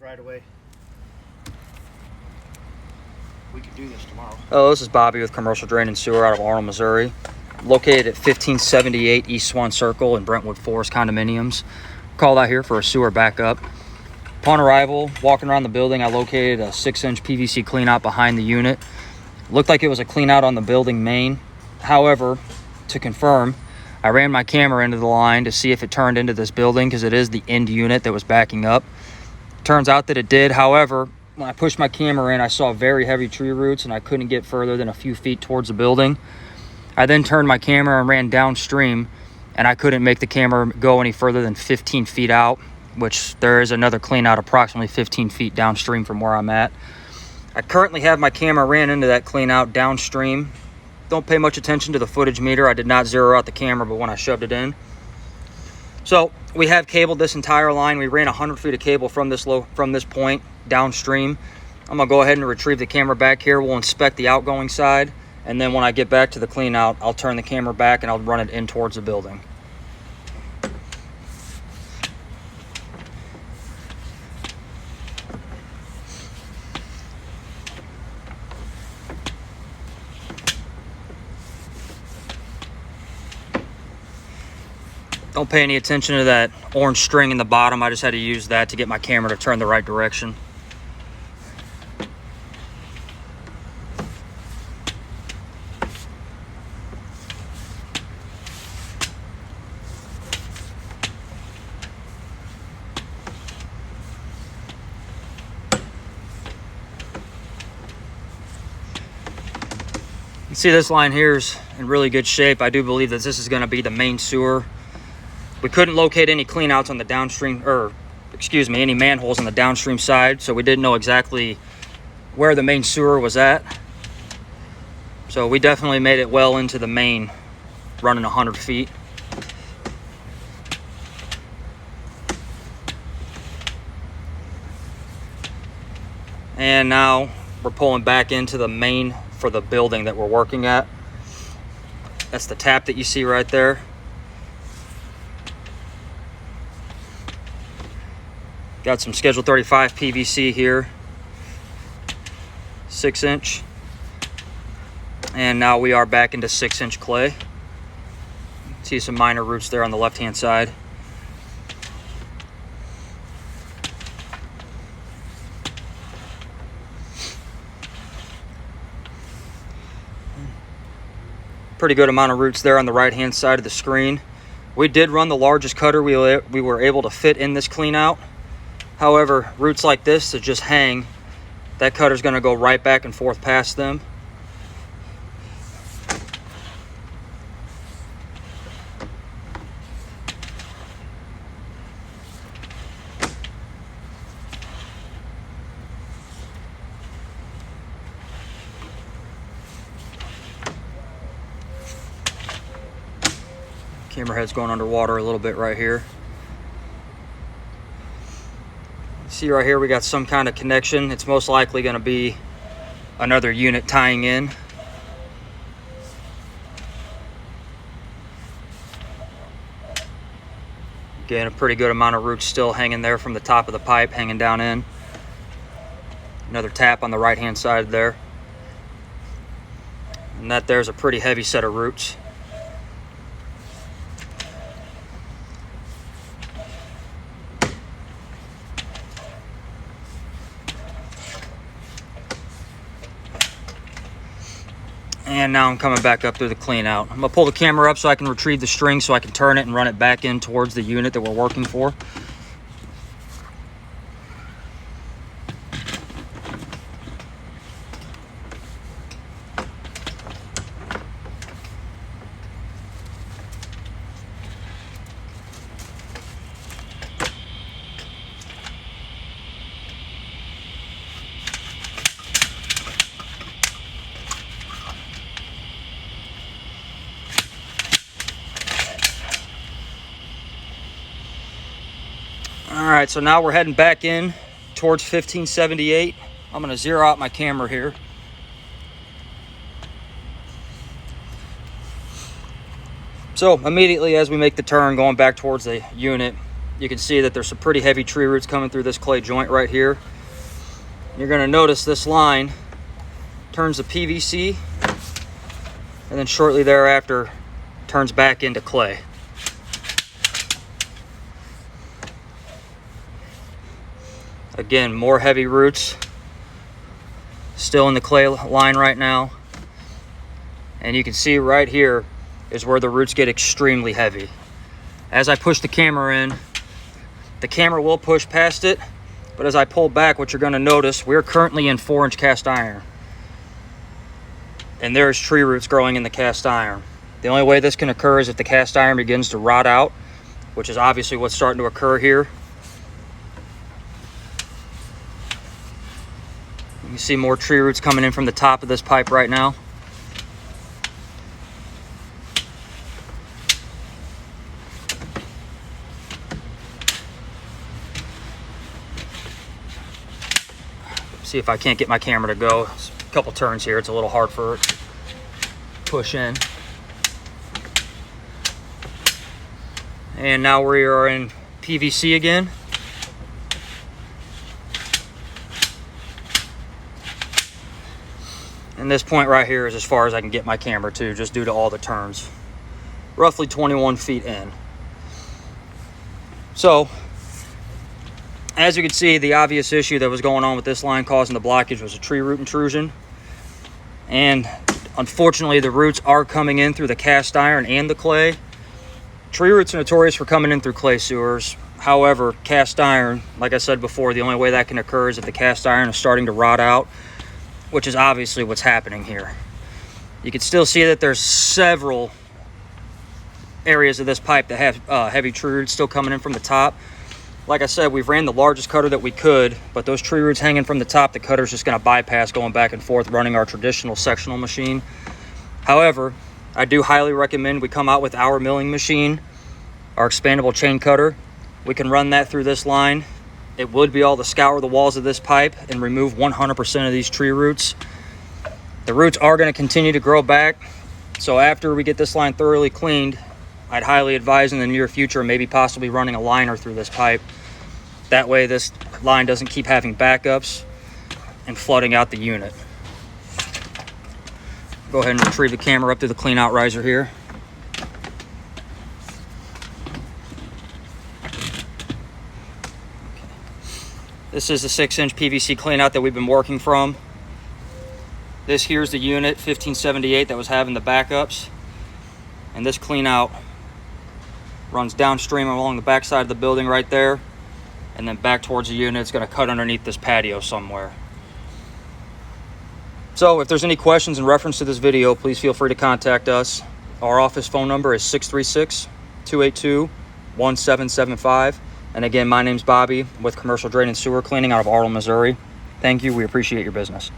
right away. We could do this tomorrow. Oh, this is Bobby with Commercial Drain and Sewer out of Arnold, Missouri. Located at 1578 East Swan Circle in Brentwood Forest Condominiums. Called out here for a sewer backup. Upon arrival, walking around the building, I located a 6-inch PVC cleanout behind the unit. Looked like it was a cleanout on the building main. However, to confirm, I ran my camera into the line to see if it turned into this building because it is the end unit that was backing up. Turns out that it did. However, when I pushed my camera in, I saw very heavy tree roots and I couldn't get further than a few feet towards the building. I then turned my camera and ran downstream, and I couldn't make the camera go any further than 15 feet out, which there is another clean out approximately 15 feet downstream from where I'm at. I currently have my camera ran into that clean out downstream. Don't pay much attention to the footage meter. I did not zero out the camera, but when I shoved it in. So we have cabled this entire line. We ran 100 feet of cable from this point downstream. I'm gonna go ahead and retrieve the camera back here. We'll inspect the outgoing side, and then when I get back to the clean out, I'll turn the camera back and I'll run it in towards the building. Don't pay any attention to that orange string in the bottom. I just had to use that to get my camera to turn the right direction. You see this line here is in really good shape. I do believe that this is going to be the main sewer. We couldn't locate any cleanouts on the downstream, any manholes on the downstream side, so we didn't know exactly where the main sewer was at. So we definitely made it well into the main, running 100 feet. And now we're pulling back into the main for the building that we're working at. That's the tap that you see right there. Got some Schedule 35 PVC here, 6-inch. And now we are back into 6-inch clay. See some minor roots there on the left-hand side. Pretty good amount of roots there on the right-hand side of the screen. We did run the largest cutter we were able to fit in this clean out. However, roots like this that just hang, that cutter's going to go right back and forth past them. Camera head's going underwater a little bit right here. See right here, we got some kind of connection. It's most likely going to be another unit tying in. Again, a pretty good amount of roots still hanging there from the top of the pipe, hanging down in. Another tap on the right-hand side there. And that there's a pretty heavy set of roots. And now I'm coming back up through the clean out. I'm gonna pull the camera up so I can retrieve the string so I can turn it and run it back in towards the unit that we're working for. All right, so now we're heading back in towards 1578. I'm gonna zero out my camera here. So immediately as we make the turn going back towards the unit, you can see that there's some pretty heavy tree roots coming through this clay joint right here. You're going to notice this line turns to PVC, and then shortly thereafter turns back into clay. Again, more heavy roots still in the clay line right now. And you can see right here is where the roots get extremely heavy. As I push the camera in, the camera will push past it, but as I pull back, what you're going to notice, we're currently in 4-inch cast iron. And there's tree roots growing in the cast iron. The only way this can occur is if the cast iron begins to rot out, which is obviously what's starting to occur here. You can see more tree roots coming in from the top of this pipe right now. See if I can't get my camera to go. It's a couple turns here. It's a little hard for it to push in. And now we are in PVC again. And this point right here is as far as I can get my camera to, just due to all the turns. Roughly 21 feet in. So, as you can see, the obvious issue that was going on with this line causing the blockage was a tree root intrusion. And unfortunately, the roots are coming in through the cast iron and the clay. Tree roots are notorious for coming in through clay sewers. However, cast iron, like I said before, the only way that can occur is if the cast iron is starting to rot out, which is obviously what's happening here. You can still see that there's several areas of this pipe that have heavy tree roots still coming in from the top. Like I said, we've ran the largest cutter that we could, but those tree roots hanging from the top, the cutter's just going to bypass going back and forth running our traditional sectional machine. However, I do highly recommend we come out with our milling machine, our expandable chain cutter. We can run that through this line. It would be able to scour the walls of this pipe and remove 100% of these tree roots. The roots are going to continue to grow back, so after we get this line thoroughly cleaned, I'd highly advise in the near future maybe possibly running a liner through this pipe. That way this line doesn't keep having backups and flooding out the unit. Go ahead and retrieve the camera up to the clean out riser here. This is the 6-inch PVC clean out that we've been working from. This here's the unit 1578 that was having the backups. And this clean out runs downstream along the back side of the building right there, and then back towards the unit. It's going to cut underneath this patio somewhere. So if there's any questions in reference to this video, please feel free to contact us. Our office phone number is 636-282-1775. And again, my name's Bobby with Commercial Drain and Sewer Cleaning out of Arnold, Missouri. Thank you. We appreciate your business.